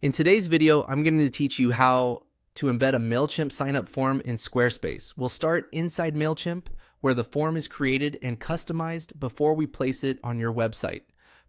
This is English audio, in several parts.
In today's video, I'm going to teach you how to embed a Mailchimp signup form in Squarespace. We'll start inside Mailchimp, where the form is created and customized before we place it on your website.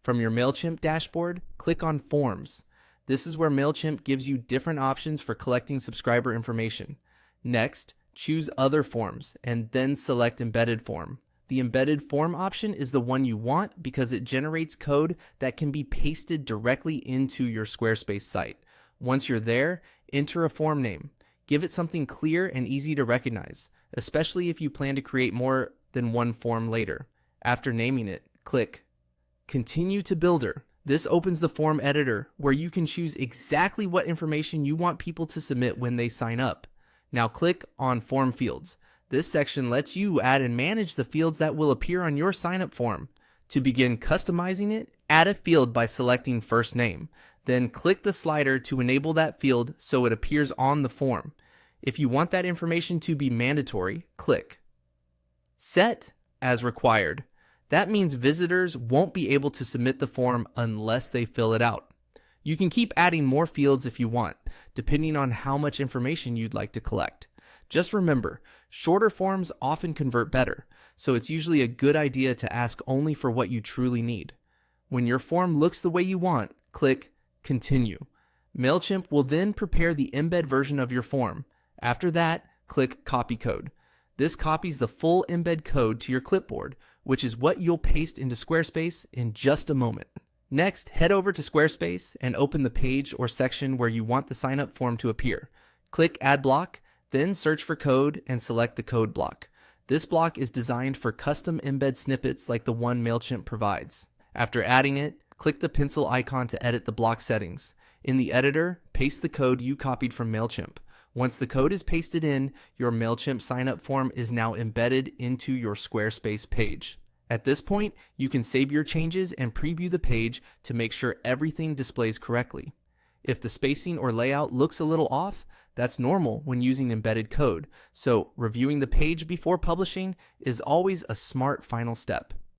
From your Mailchimp dashboard, click on Forms. This is where Mailchimp gives you different options for collecting subscriber information. Next, choose Other Forms and then select Embedded Form. The embedded form option is the one you want because it generates code that can be pasted directly into your Squarespace site. Once you're there, enter a form name. Give it something clear and easy to recognize, especially if you plan to create more than one form later. After naming it, click Continue to Builder. This opens the form editor where you can choose exactly what information you want people to submit when they sign up. Now click on Form Fields. This section lets you add and manage the fields that will appear on your sign-up form. To begin customizing it, add a field by selecting first name. Then click the slider to enable that field so it appears on the form. If you want that information to be mandatory, click Set as required. That means visitors won't be able to submit the form unless they fill it out. You can keep adding more fields if you want, depending on how much information you'd like to collect. Just remember, shorter forms often convert better, so it's usually a good idea to ask only for what you truly need. When your form looks the way you want, click Continue. Mailchimp will then prepare the embed version of your form. After that, click Copy Code. This copies the full embed code to your clipboard, which is what you'll paste into Squarespace in just a moment. Next, head over to Squarespace and open the page or section where you want the sign-up form to appear. Click Add Block. Then search for code and select the code block. This block is designed for custom embed snippets like the one Mailchimp provides. After adding it, click the pencil icon to edit the block settings. In the editor, paste the code you copied from Mailchimp. Once the code is pasted in, your Mailchimp signup form is now embedded into your Squarespace page. At this point, you can save your changes and preview the page to make sure everything displays correctly. If the spacing or layout looks a little off, that's normal when using embedded code, so reviewing the page before publishing is always a smart final step.